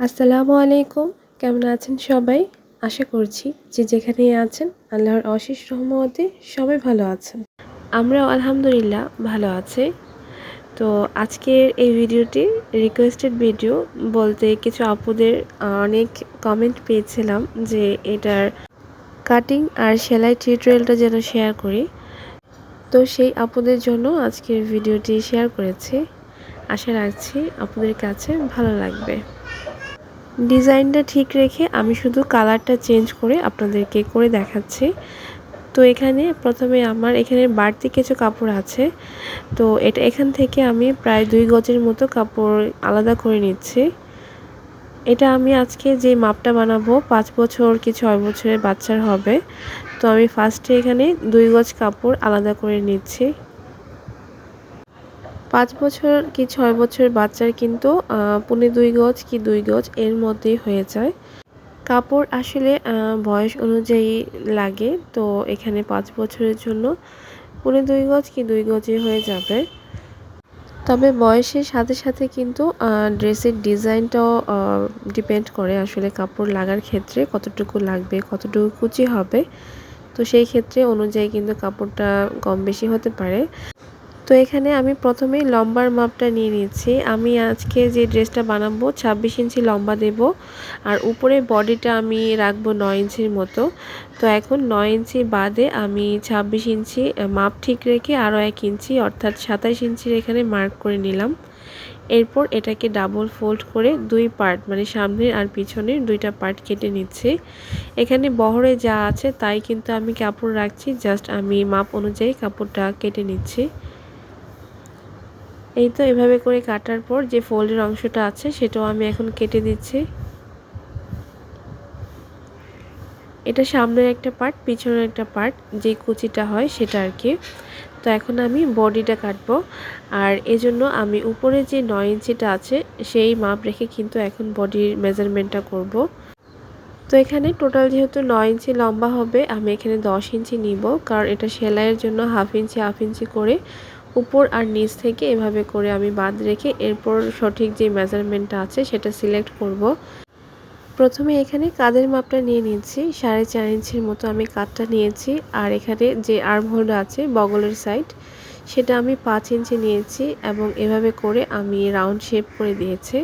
আসসালামু আলাইকুম। কেমন আছেন সবাই? আশা করছি যে যেখানেই আছেন আল্লাহর অশেষ রহমতে সবাই ভালো আছেন। আমরাও আলহামদুলিল্লাহ ভালো আছি। তো আজকের এই ভিডিওটি রিকোয়েস্টেড ভিডিও বলতে কিছু আপুদের অনেক কমেন্ট পেয়েছিলাম যে এটার কাটিং আর সেলাই টিউটোরিয়ালটা যেন শেয়ার করি। তো সেই আপুদের জন্য আজকের ভিডিওটি শেয়ার করেছি। আশা রাখছি আপুদের কাছে ভালো লাগবে। ডিজাইনটা ঠিক রেখে আমি শুধু কালারটা চেঞ্জ করে আপনাদেরকে করে দেখাচ্ছি। তো এখানে প্রথমে আমার এখানে বাড়তি কিছু কাপড় আছে। তো এখান থেকে আমি প্রায় 2 গজের মতো কাপড় আলাদা করে নিচ্ছি। এটা আমি আজকে যে মাপটা বানাবো 5 বছর কি 6 বছরের বাচ্চার হবে। তো আমি ফার্স্টে এখানে 2 গজ কাপড় আলাদা করে নিচ্ছি। 5 বছর কি 6 বছরের বাচ্চার কিন্তু 2.25 গজ কি 2 গজ এর মধ্যেই হয়ে যায়। কাপড় আসলে বয়স অনুযায়ী লাগে। তো এখানে 5 বছরের জন্য 2.25 গজ কি 2 গজই হয়ে যাবে। তবে বয়সের সাথে সাথে কিন্তু ড্রেসের ডিজাইনটাও ডিপেন্ড করে আসলে কাপড় লাগার ক্ষেত্রে কতটুকু লাগবে, কতটুকু কুচি হবে। তো সেই ক্ষেত্রে অনুযায়ী কিন্তু কাপড়টা কম বেশি হতে পারে। তো এখানে আমি প্রথমেই লম্বার মাপটা নিয়ে নিচ্ছি। আমি আজকে যে ড্রেসটা বানাবো 26 ইঞ্চি লম্বা দেব, আর উপরে বডিটা আমি রাখবো 9 ইঞ্চির মতো। তো এখন 9 ইঞ্চি বাদে আমি 26 ইঞ্চি মাপ ঠিক রেখে আরও 1 ইঞ্চি অর্থাৎ 27 ইঞ্চির এখানে মার্ক করে নিলাম। এরপর এটাকে ডাবল ফোল্ড করে 2 পার্ট মানে সামনের আর পিছনের 2টা পার্ট কেটে নিচ্ছি। এখানে বহরে যা আছে তাই কিন্তু আমি কাপড় রাখছি, জাস্ট আমি মাপ অনুযায়ী কাপড়টা কেটে নিচ্ছি। এই তো এভাবে করে কাটার পর যে ফোল্ডের অংশটা আছে সেটাও আমি এখন কেটে দিচ্ছি। এটা সামনের একটা পার্ট, পিছনের একটা পার্ট, যে কুচিটা হয় সেটা আর কি। তো এখন আমি বডিটা কাটবো, আর এজন্য আমি উপরে যে 9 ইঞ্চিটা আছে সেই মাপ রেখে কিন্তু এখন বডির মেজারমেন্টটা করব। তো এখানে টোটাল যেহেতু 9 ইঞ্চি লম্বা হবে, আমি এখানে 10 ইঞ্চি নিব, কারণ এটা সেলাইয়ের জন্য হাফ ইঞ্চি করে উপর আর নিচ থেকে এভাবে করে আমি বাদ রেখে এরপর সঠিক যে মেজারমেন্টটা আছে সেটা সিলেক্ট করব। প্রথমে এখানে কাঁধের মাপটা নিয়ে নিচ্ছি, 4.5 ইঞ্চির মতো আমি কাঁধটা নিয়েছি। আর এখানে যে আর্ম হোল আছে বগলের সাইড সেটা আমি 5 ইঞ্চি নিয়েছি এবং এভাবে করে আমি রাউন্ড শেপ করে দিয়েছি।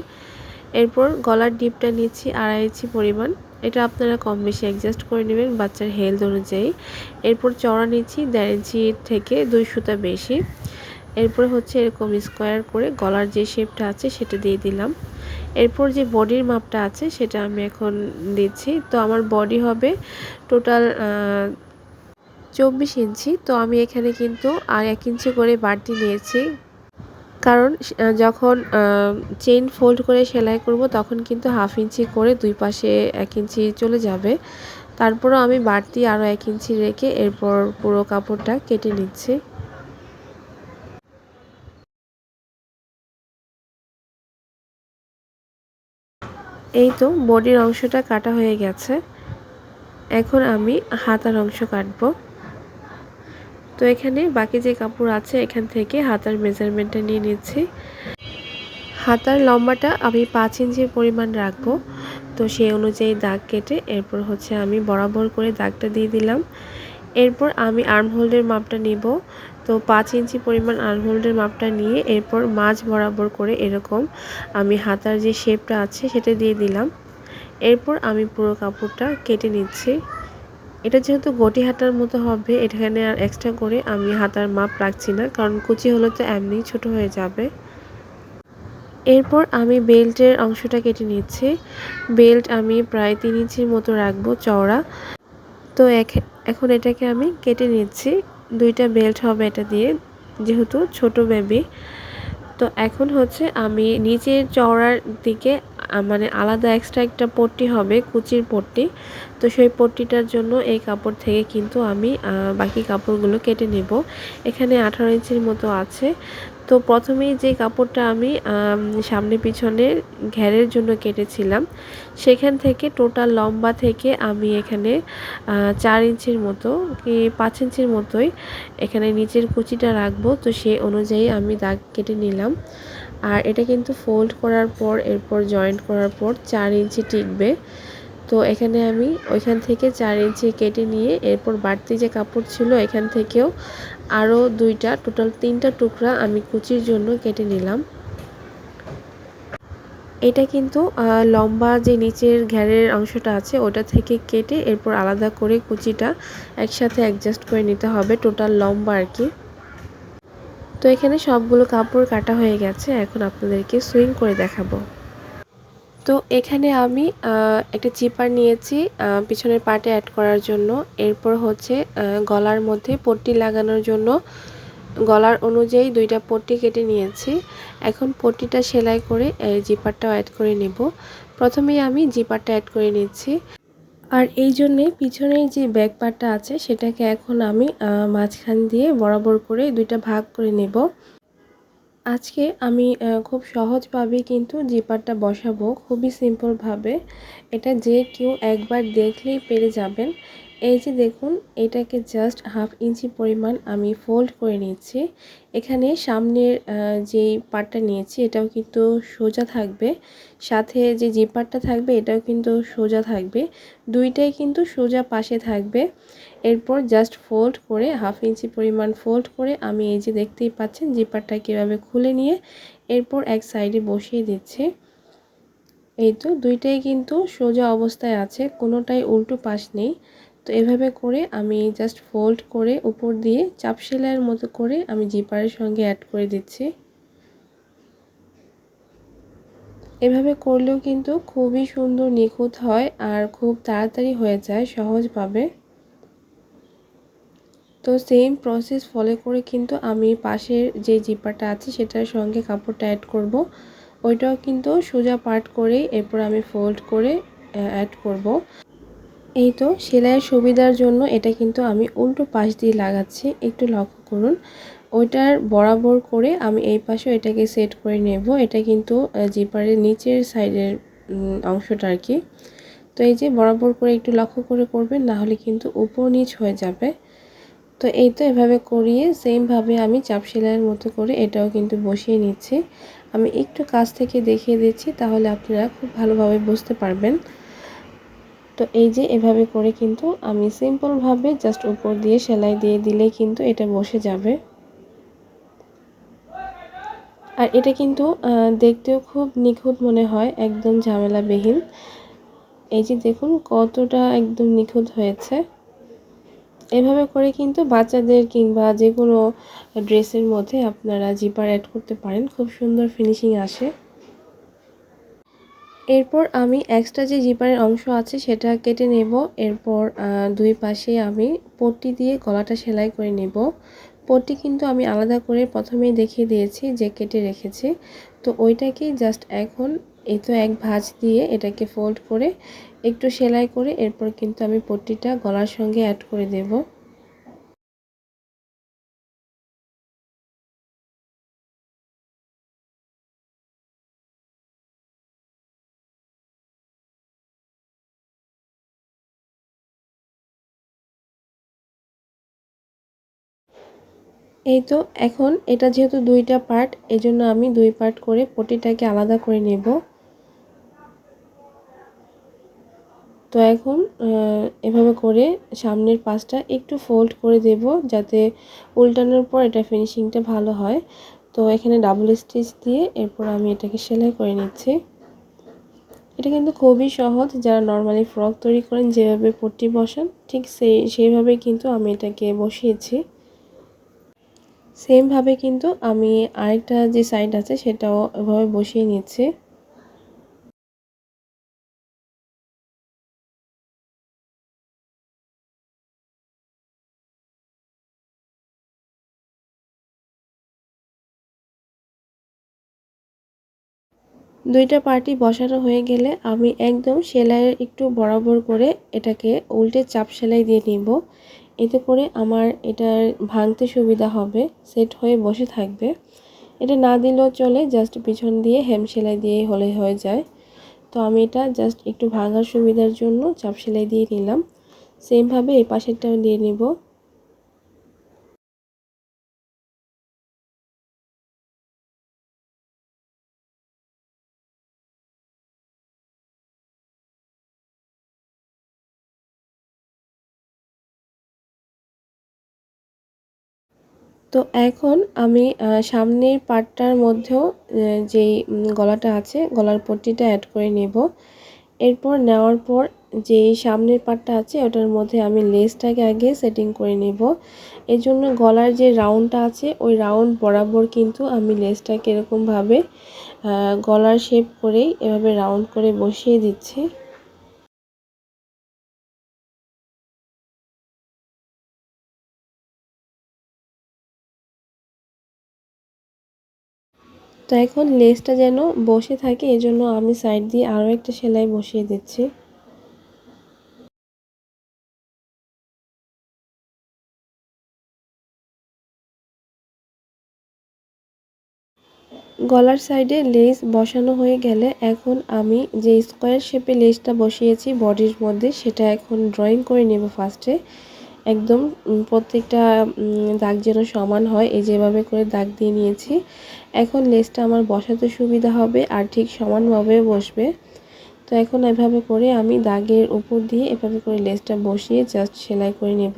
এরপর গলার ডিপটা নিচ্ছি 2.5 ইঞ্চি পরিমাণ, এটা আপনারা কম বেশি অ্যাডজাস্ট করে নেবেন বাচ্চার হেলথ অনুযায়ী। এরপর চওড়া নিচ্ছি 1.5 ইঞ্চি থেকে 2 সুতা বেশি। এরপরে হচ্ছে এরকম স্কোয়ার করে গলার যে শেপটা আছে সেটা দিয়ে দিলাম। এরপর যে বডির মাপটা আছে সেটা আমি এখন দিচ্ছি। তো আমার বডি হবে টোটাল 24 ইঞ্চি। তো আমি এখানে কিন্তু আর 1 ইঞ্চি করে বাড়তি নিয়েছি, কারণ যখন চেইন ফোল্ড করে সেলাই করব তখন কিন্তু হাফ ইঞ্চি করে দুই পাশে 1 ইঞ্চি চলে যাবে। তারপরও আমি বাড়তি আরও 1 ইঞ্চি রেখে এরপর পুরো কাপড়টা কেটে নিচ্ছি। এই তো বডির অংশটা কাটা হয়ে গেছে। এখন আমি হাতার অংশ কাটবো। তো এখানে বাকি যে কাপড় আছে এখান থেকে হাতার মেজারমেন্টটা নিয়ে নিচ্ছি। হাতার লম্বাটা আমি 5 ইঞ্চি পরিমাণ রাখবো। তো সেই অনুযায়ী দাগ কেটে এরপর হচ্ছে আমি বরাবর করে দাগটা দিয়ে দিলাম। এরপর আমি আর্মহোলের মাপটা নিব। তো 5 ইঞ্চি পরিমাণ আর্মহোলের মাপটা নিয়ে এরপর মাঝ বরাবর করে এরকম আমি হাতার যে শেপটা আছে সেটা দিয়ে দিলাম। এরপর আমি পুরো কাপড়টা কেটে নিচ্ছি। এটা যেহেতু গটি হাতার মতো হবে, এখানে আর এক্সট্রা করে আমি হাতার মাপ রাখছি না, কারণ কুচি হলে তো এমনি ছোট হয়ে যাবে। এরপর আমি বেল্টের অংশটা কেটে নিচ্ছি। বেল্ট আমি প্রায় 3 ইঞ্চির মতো রাখবো চওড়া। তো এখন এটাকে আমি কেটে নিচ্ছি। 2টা বেল্ট হবে এটা দিয়ে, যেহেতু ছোট বেবি। তো এখন হচ্ছে আমি নিচের চওড়ার দিকে মানে আলাদা এক্সট্রা একটা পট্টি হবে, কুচির পট্টি। তো সেই পট্টিটার জন্য এই কাপড় থেকে কিন্তু আমি বাকি কাপড়গুলো কেটে নেব। এখানে 18 ইঞ্চির মতো আছে। তো প্রথমেই যে কাপড়টা আমি সামনে পিছনে ঘেরের জন্য কেটেছিলাম, সেখান থেকে টোটাল লম্বা থেকে আমি এখানে 4 ইঞ্চির মতো কি 5 ইঞ্চির মতোই এখানে নিচের কুচিটা রাখবো। তো সেই অনুযায়ী আমি দাগ কেটে নিলাম। আর এটা কিন্তু ফোল্ড করার পর এরপর জয়েন্ট করার পর 4 ইঞ্চি টিকবে। তো এখানে আমি ওইখান থেকে 4 ইঞ্চি কেটে নিয়ে এরপর বাড়তি যে কাপড় ছিল এখান থেকেও আরও 2টা টোটাল 3টা টুকরা আমি কুচির জন্য কেটে নিলাম। এটা কিন্তু লম্বা যে নিচের ঘেরের অংশটা আছে ওটা থেকে কেটে এরপর আলাদা করে কুচিটা একসাথে অ্যাডজাস্ট করে নিতে হবে, টোটাল লম্বা আর কি। তো এখানে সবগুলো কাপড় কাটা হয়ে গেছে, এখন আপনাদেরকে সুইং করে দেখাবো। তো এখানে আমি একটা জিপার নিয়েছি পিছনের পার্টে অ্যাড করার জন্য। এরপর হচ্ছে গলার মধ্যে পট্টি লাগানোর জন্য গলার অনুযায়ী 2টা পট্টি কেটে নিয়েছি। এখন পট্টিটা সেলাই করে জিপারটাও অ্যাড করে নেব। প্রথমেই আমি জিপারটা অ্যাড করে নিচ্ছি। আর এই জন্যে পিছনের যে ব্যাক পার্টটা আছে সেটাকে এখন আমি মাঝখান দিয়ে বরাবর করে 2টা ভাগ করে নেব। আজকে আমি খুব সহজভাবে কিন্তু জিপারটা বসাবো, খুবই সিম্পলভাবে। এটা যে কেউ একবার দেখলেই পেরে যাবেন। এই যে দেখুন, এটাকে জাস্ট 1/2 ইঞ্চি পরিমাণ আমি ফোল্ড করে নিচ্ছি। এখানে সামনের যেই পার্টটা নিয়েছি এটাও কিন্তু সোজা থাকবে, সাথে যে জিপারটা থাকবে এটাও কিন্তু সোজা থাকবে, দুইটাই কিন্তু সোজা পাশে থাকবে। এরপর জাস্ট ফোল্ড করে 1/2 ইঞ্চি পরিমাণ ফোল্ড করে আমি এই যে দেখতেই পাচ্ছেন জিপারটা কীভাবে খুলে নিয়ে এরপর এক সাইডে বসিয়ে দিচ্ছি। এই তো দুইটাই কিন্তু সোজা অবস্থায় আছে, কোনোটাই উল্টো পাশ নেই। তো এভাবে করে আমি জাস্ট ফোল্ড করে উপর দিয়ে চাপ সেলাইয়ের মতো করে আমি জিপারের সঙ্গে অ্যাড করে দিচ্ছি। এভাবে করলেও কিন্তু খুবই সুন্দর নিখুঁত হয় আর খুব তাড়াতাড়ি হয়ে যায় সহজভাবে। তো সেম প্রসেস ফলো করে কিন্তু আমি পাশের যে জিপারটা আছে সেটার সঙ্গে কাপড়টা অ্যাড করব। ওইটাও কিন্তু সোজা পার্ট করেই এরপর আমি ফোল্ড করে অ্যাড করব। এই তো সেলাইয়ের সুবিধার জন্য এটা কিন্তু আমি উল্টো পাশ দিয়ে লাগাচ্ছি, একটু লক্ষ্য করুন। ওইটার বরাবর করে আমি এই পাশেও এটাকে সেট করে নেব। এটা কিন্তু জিপারের নিচের সাইডের অংশটা আর কি। তো এই যে বরাবর করে একটু লক্ষ্য করে করবেন, না হলে কিন্তু উপর নিচ হয়ে যাবে। তো এই তো এভাবে করিয়ে সেমভাবে আমি চাপ সেলাইয়ের মতো করে এটাও কিন্তু বসিয়ে নিচ্ছি। আমি একটু কাছ থেকে দেখিয়ে দিচ্ছি, তাহলে আপনারা খুব ভালোভাবে বুঝতে পারবেন। তো এই যে এভাবে করে কিন্তু আমি সিম্পলভাবে জাস্ট উপর দিয়ে সেলাই দিয়ে দিলেই কিন্তু এটা বসে যাবে। আর এটা কিন্তু দেখতেও খুব নিখুঁত মনে হয়, একদম ঝামেলাবিহীন। এই যে দেখুন কতটা একদম নিখুঁত হয়েছে। এভাবে করে কিন্তু বাচ্চাদের কিংবা যে কোনো ড্রেসের মধ্যে আপনারা জিপার অ্যাড করতে পারেন, খুব সুন্দর ফিনিশিং আসে। এরপর আমি এক্সট্রা যে জিপারের অংশ আছে সেটা কেটে নেব। এরপর দুই পাশে আমি পট্টি দিয়ে গলাটা সেলাই করে নেব। পট্টি কিন্তু আমি আলাদা করে প্রথমেই দেখিয়ে দিয়েছি যে কেটে রেখেছি। তো ওইটাকেই জাস্ট এখন এই তো এক ভাঁজ দিয়ে এটাকে ফোল্ড করে একটু সেলাই করে এরপর কিন্তু আমি পট্টিটা গলার সঙ্গে অ্যাড করে দেব। এই তো এখন এটা যেহেতু 2টা পার্ট, এজন্য আমি 2 পার্ট করে পট্টিটাকে আলাদা করে নেব। তো এখন এভাবে করে সামনের পাশটা একটু ফোল্ড করে দেব, যাতে উল্টানোর পর এটা ফিনিশিংটা ভালো হয়। তো এখানে ডাবল স্টিচ দিয়ে এরপর আমি এটাকে সেলাই করে নিচ্ছি। এটা কিন্তু খুবই সহজ, যারা নর্মালি ফ্রক তৈরি করেন যেভাবে পট্টি বসান ঠিক সেইভাবেই কিন্তু আমি এটাকে বসিয়েছি। সেমভাবে কিন্তু আমি আরেকটা যে সাইড আছে সেটাও এভাবে বসিয়ে নিচ্ছি। দুইটা পার্টি বসানো হয়ে গেলে আমি একদম সেলাইয়ের একটু বরাবর করে এটাকে উল্টে চাপ সেলাই দিয়ে নিব। এতে করে আমার এটার ভাঙতে সুবিধা হবে, সেট হয়ে বসে থাকবে। এটা না দিলেও চলে, জাস্ট পিছন দিয়ে হেম সেলাই দিয়ে হলে হয়ে যায়। তো আমি এটা জাস্ট একটু ভাঙার সুবিধার জন্য চাপ সেলাই দিয়ে নিলাম। সেমভাবে এই পাশেরটাও দিয়ে নিব। তো এখন আমি সামনের পার্টটার মধ্যেও যেই গলাটা আছে গলার পট্টিটা অ্যাড করে নেব। এরপর নেওয়ার পর যেই সামনের পার্টটা আছে ওটার মধ্যে আমি লেসটাকে আগে সেটিং করে নেব। এজন্য গলার যে রাউন্ডটা আছে ওই রাউন্ড বরাবর কিন্তু আমি লেসটাকে এরকমভাবে গলার শেপ করেই এভাবে রাউন্ড করে বসিয়ে দিচ্ছি। তো এখন লেসটা যেন বসে থাকে এজন্য আমি সাইড দিয়ে আরও একটা সেলাই বসিয়ে দিচ্ছি। গলার সাইডে লেস বসানো হয়ে গেলে এখন আমি যে স্কোয়ার শেপে লেসটা বসিয়েছি বডির মধ্যে সেটা এখন ড্রয়িং করে নেব ফার্স্টে। একদম প্রত্যেকটা দাগ যেন সমান হয় এই যেভাবে করে দাগ দিয়ে নিয়েছি। এখন লেসটা আমার বসাতে সুবিধা হবে আর ঠিক সমানভাবে বসবে। তো এখন এভাবে করে আমি দাগের উপর দিয়ে এভাবে করে লেসটা বসিয়ে জাস্ট সেলাই করে নেব।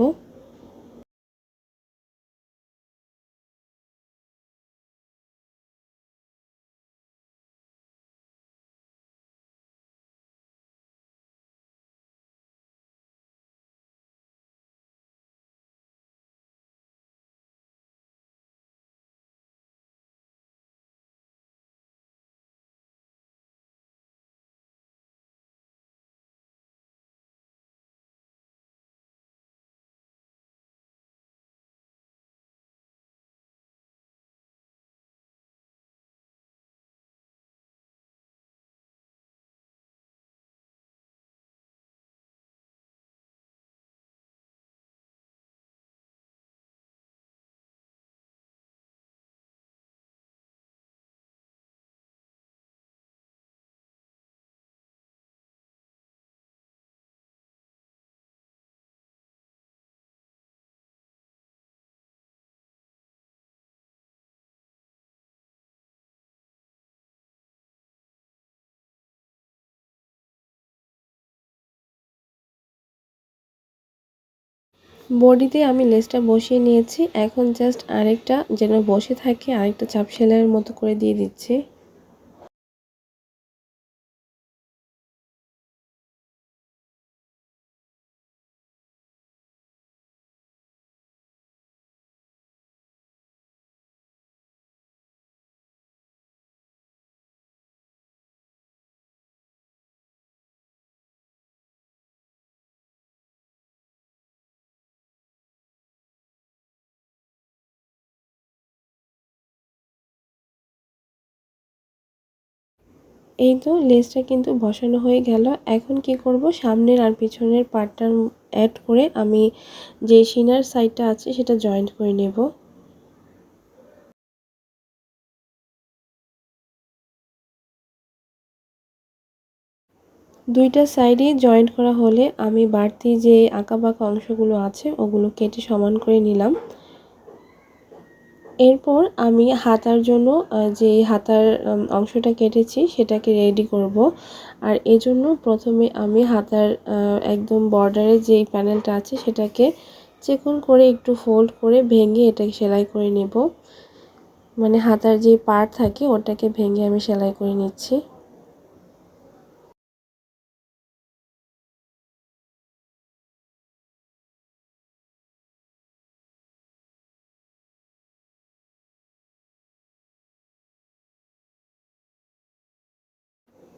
বডিতে আমি লেসটা বসিয়ে নিয়েছি। এখন জাস্ট আরেকটা যেন বসে থাকে আরেকটা চাপ সেলাইয়ের মতো করে দিয়ে দিচ্ছি। এই তো লেসটা কিন্তু বসানো হয়ে গেল। এখন কি করব, সামনের আর পিছনের পার্টটা অ্যাড করে আমি যে সিনার সাইডটা আছে সেটা জয়েন্ট করে নেব। দুইটা সাইডই জয়েন্ট করা হলে আমি বাড়তি যে আঁকাবাঁকা অংশগুলো আছে ওগুলো কেটে সমান করে নিলাম। এরপর আমি হাতার জন্য যে হাতার অংশটা কেটেছি সেটাকে রেডি করব। আর এজন্য প্রথমে আমি হাতার একদম বর্ডারে যেই প্যানেলটা আছে সেটাকে চিকন করে একটু ফোল্ড করে ভেঙে এটাকে সেলাই করে নেব। মানে হাতার যে পার্ট থাকে ওটাকে ভেঙে আমি সেলাই করে নিচ্ছি।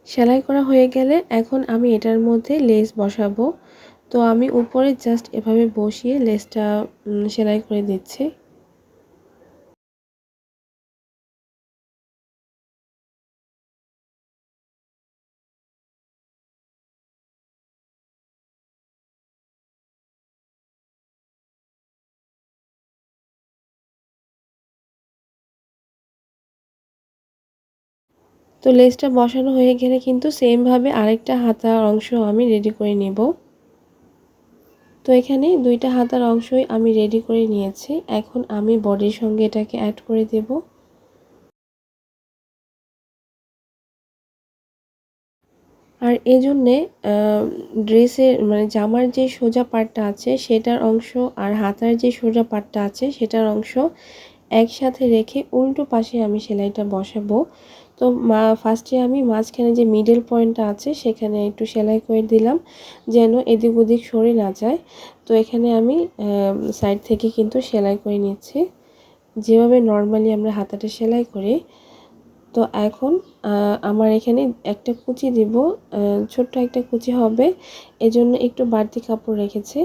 সেলাই করা হয়ে গেলে এখন আমি এটার মধ্যে লেস বসাবো। তো আমি উপরে জাস্ট এভাবে বসিয়ে লেসটা সেলাই করে দিচ্ছি। তো লেসটা বসানো হয়ে গেলে কিন্তু সেমভাবে আরেকটা হাতার অংশ আমি রেডি করে নেব। তো এখানে দুইটা হাতার অংশই আমি রেডি করে নিয়েছি। এখন আমি বডির সঙ্গে এটাকে অ্যাড করে দেব। আর এজন্যে ড্রেসের মানে জামার যে সোজা পাটটা আছে সেটার অংশ আর হাতার যে সোজা পাটটা আছে সেটার অংশ একসাথে রেখে উল্টো পাশে আমি সেলাইটা বসাবো। তো ফার্স্টে আমি মাঝখানে যে মিডল পয়েন্টটা আছে সেখানে একটু সেলাই করে দিলাম যেন এদিক ওদিক সরে না যায়। তো এখানে আমি সাইড থেকে কিন্তু সেলাই করে নিচ্ছি যেভাবে নর্মালি আমরা হাতাটা সেলাই করি। তো এখন আমার এখানে একটা কুচি দিব, ছোট্ট একটা কুচি হবে, এজন্য একটু বাড়তি কাপড় রেখেছি।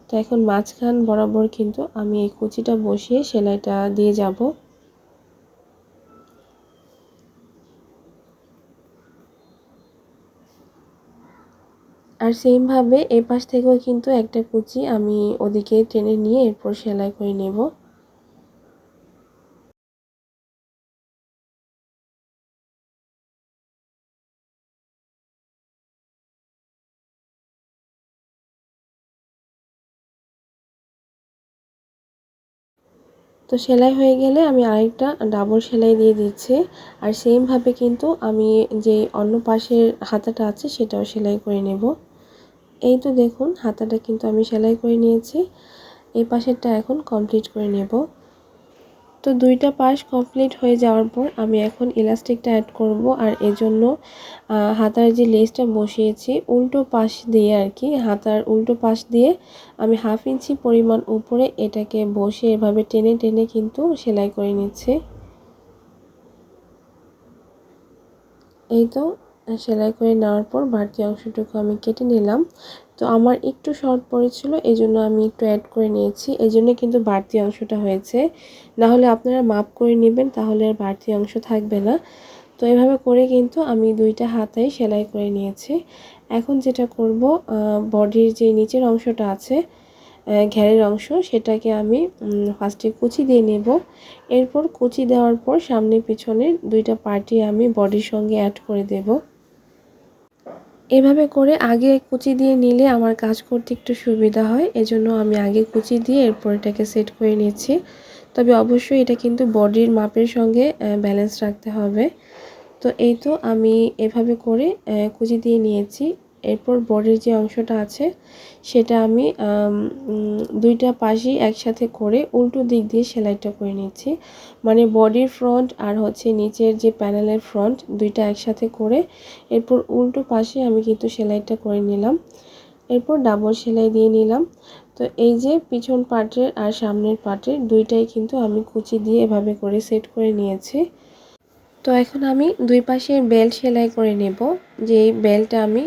তো এখন মাঝখান বরাবর কিন্তু আমি এই কুচিটা বসিয়ে সেলাইটা দিয়ে যাব। আর সেমভাবে এই পাশ থেকেও কিন্তু একটা কুচি আমি ওদিকে টেনে নিয়ে এরপর সেলাই করে নেব। তো সেলাই হয়ে গেলে আমি আরেকটা ডাবল সেলাই দিয়ে দিচ্ছি। আর সেমভাবে কিন্তু আমি যে অন্য পাশের হাতাটা আছে সেটাও সেলাই করে নেব। এই তো দেখুন হাতাটা কিন্তু আমি সেলাই করে নিয়েছি। এই পাশেরটা এখন কমপ্লিট করে নেব। তো দুইটা পাশ কমপ্লিট হয়ে যাওয়ার পর আমি এখন ইলাস্টিকটা অ্যাড করব। আর এজন্য হাতার যে লেসটা বসিয়েছি উল্টো পাশ দিয়ে আর কি, হাতার উল্টো পাশ দিয়ে আমি 1/2 ইঞ্চি পরিমাণ উপরে এটাকে বসিয়ে এভাবে টেনে টেনে কিন্তু সেলাই করে নিচ্ছি। এই তো সেলাই করে নেওয়ার পর বাড়তি অংশটুকু আমি কেটে নিলাম। তো আমার একটু শর্ট পড়েছিল এজন্য আমি একটু অ্যাড করে নিয়েছি, এজন্য কিন্তু বাড়তি অংশটা হয়েছে। না হলে আপনারা মাপ করে নেবেন, তাহলে আর বাড়তি অংশ থাকবে না। তো এভাবে করে কিন্তু আমি দুইটা হাতাই সেলাই করে নিয়েছি। এখন যেটা করব, বডির যে নিচের অংশটা আছে ঘেরের অংশ সেটাকে আমি ফার্স্টে কুচি দিয়ে নেব। এরপর কুচি দেওয়ার পর সামনে পিছনে দুইটা পার্টি আমি বডির সঙ্গে অ্যাড করে দেব। এভাবে করে আগে কুচি দিয়ে নিলে আমার কাজ করতে একটু সুবিধা হয়, এজন্য আমি আগে কুচি দিয়ে এরপর এটাকে সেট করে নিচ্ছি। তবে অবশ্যই এটা কিন্তু বডির মাপের সঙ্গে ব্যালেন্স রাখতে হবে। তো এই তো আমি এভাবে করে কুচি দিয়ে নিয়েছি। এরপর বডির যে অংশটা আছে সেটা আমি দুইটা পাশই একসাথে করে উল্টো দিক দিয়ে সেলাইটা করে নিচ্ছি। মানে বডির ফ্রন্ট আর হচ্ছে নিচের যে প্যানেলের ফ্রন্ট দুইটা একসাথে করে এরপর উল্টো পাশে আমি কিন্তু সেলাইটা করে নিলাম। এরপর ডাবল সেলাই দিয়ে নিলাম। তো এই যে পিছন পার্টের আর সামনের পার্টের দুইটাই কিন্তু আমি কুচি দিয়ে এভাবে করে সেট করে নিয়েছি। তো এখন আমি দুই পাশে বেল্ট সেলাই করে নেব। যে বেল্টটা আমি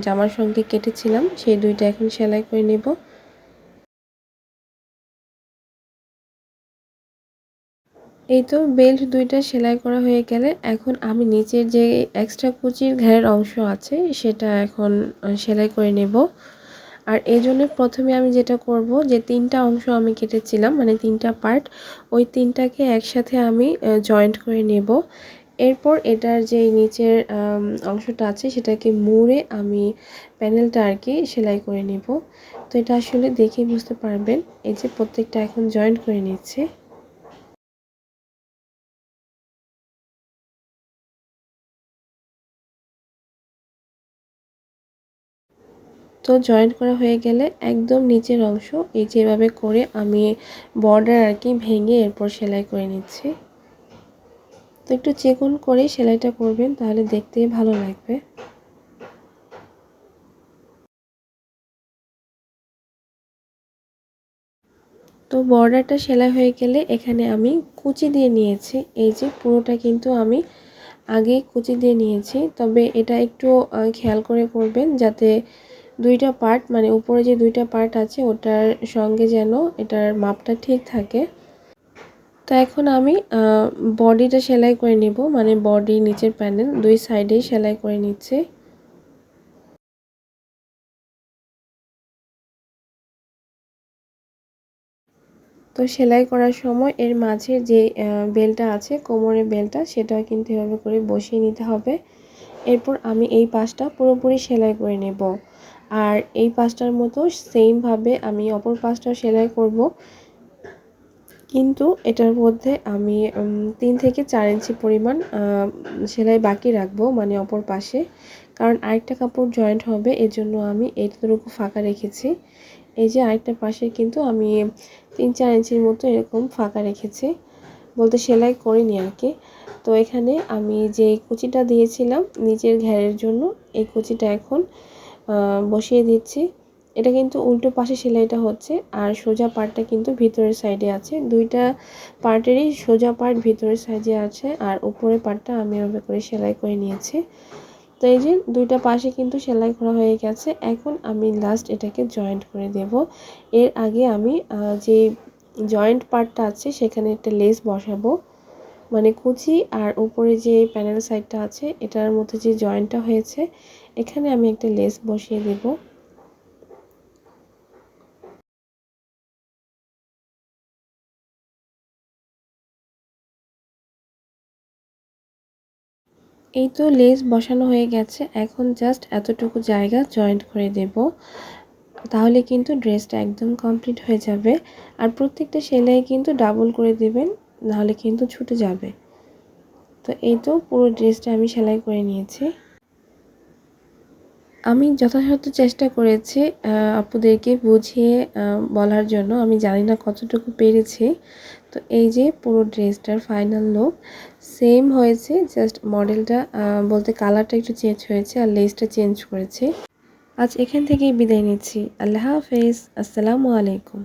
জামার সঙ্গে কেটেছিলাম সেই দুইটা এখন সেলাই করে নেব। এই তো বেল্ট দুইটা সেলাই করা হয়ে গেলে এখন আমি নিচের যে এক্সট্রা কুচির ঘেরের অংশ আছে সেটা এখন সেলাই করে নেব। আর এই জন্য প্রথমে আমি যেটা করব, যে তিনটা অংশ আমি কেটেছিলাম মানে তিনটা পার্ট, ওই তিনটাকে একসাথে আমি জয়েন্ট করে নেব। এরপর এটার যে নিচের অংশটা আছে সেটাকে মুড়ে আমি প্যানেলটা আর কি সেলাই করে নেব। তো এটা আসলে দেখেই বুঝতে পারবেন, এই যে প্রত্যেকটা এখন জয়েন্ট করে নিচ্ছে। তো জয়েন্ট করা হয়ে গেলে একদম নিচের অংশ এই যেভাবে করে আমি বর্ডার আর কি ভেঙে এরপর সেলাই করে নিচ্ছি। তো একটু চিকন করে সেলাইটা করবেন, তাহলে দেখতে ভালো লাগবে। তো বর্ডারটা সেলাই হয়ে গেলে এখানে আমি কুচি দিয়ে নিয়েছি। এই যে পুরোটা কিন্তু আমি আগে কুচি দিয়ে নিয়েছি, তবে এটা একটু খেয়াল করে করবেন যাতে দুইটা পার্ট মানে উপরে যে দুইটা পার্ট আছে ওটার সঙ্গে যেন এটার মাপটা ঠিক থাকে। তো এখন আমি বডিটা সেলাই করে নেব, মানে বডি নিচের প্যানেল দুই সাইডেই সেলাই করে নিচ্ছি। তো সেলাই করার সময় এর মাঝে যে বেলটা আছে কোমরের বেলটা সেটাও কিন্তু এভাবে করে বসিয়ে নিতে হবে। এরপর আমি এই পাশটা পুরোপুরি সেলাই করে নেব। আর এই পাশটার মতো সেমভাবে আমি অপর পাশটাও সেলাই করব। কিন্তু এটার মধ্যে আমি 3 থেকে 4 ইঞ্চি পরিমাণ সেলাই বাকি রাখবো, মানে অপর পাশে। কারণ আরেকটা কাপড় জয়েন্ট হবে, এজন্য আমি এইটুকু ফাঁকা রেখেছি। এই যে আরেকটা পাশে কিন্তু আমি 3-4 ইঞ্চির মতো এরকম ফাঁকা রেখেছি, বলতে সেলাই করিনি আর কি। তো এখানে আমি যে কুচিটা দিয়েছিলাম নিচের ঘেরের জন্য, এই কুচিটা এখন বসিয়ে দিচ্ছি। এটা কিন্তু উল্টো পাশে সেলাইটা হচ্ছে, আর সোজা পার্টটা কিন্তু ভিতরের সাইডে আছে। দুইটা পার্টেরই সোজা পার্ট ভিতরের সাইডে আছে, আর উপরের পার্টটা আমি এভাবে করে সেলাই করে নিয়েছি। তো এই যে দুইটা পাশে কিন্তু সেলাই করা হয়ে গেছে। এখন আমি লাস্ট এটাকে জয়েন্ট করে দেব। এর আগে আমি যে জয়েন্ট পার্টটা আছে সেখানে একটা লেস বসাবো, মানে কুচি আর উপরে যে প্যানেল সাইডটা আছে এটার মধ্যে যে জয়েন্টটা হয়েছে এখানে আমি একটা লেস বসিয়ে দেব। এই তো লেস বসানো হয়ে গেছে, এখন জাস্ট এতটুকু জায়গা জয়েন্ট করে দেব, তাহলে কিন্তু ড্রেসটা একদম কমপ্লিট হয়ে যাবে। আর প্রত্যেকটা সেলাই কিন্তু ডাবল করে দেবেন, নাহলে কিন্তু ছুটে যাবে। তো এই তো পুরো ড্রেসটা আমি সেলাই করে নিয়েছি। আমি যথাসাধ্য চেষ্টা করেছি আপুদেরকে বুঝিয়ে বলার জন্য। আমি জানি না কতটুকু পেরেছি। তো এই যে পুরো ড্রেসটার ফাইনাল লুক সেম হয়েছে, জাস্ট মডেলটা বলতে কালারটা একটু চেঞ্জ হয়েছে আর লেসটা চেঞ্জ করেছি। আজ এখান থেকেই বিদায় নিচ্ছি। আল্লাহ হাফেজ। আসসালামু আলাইকুম।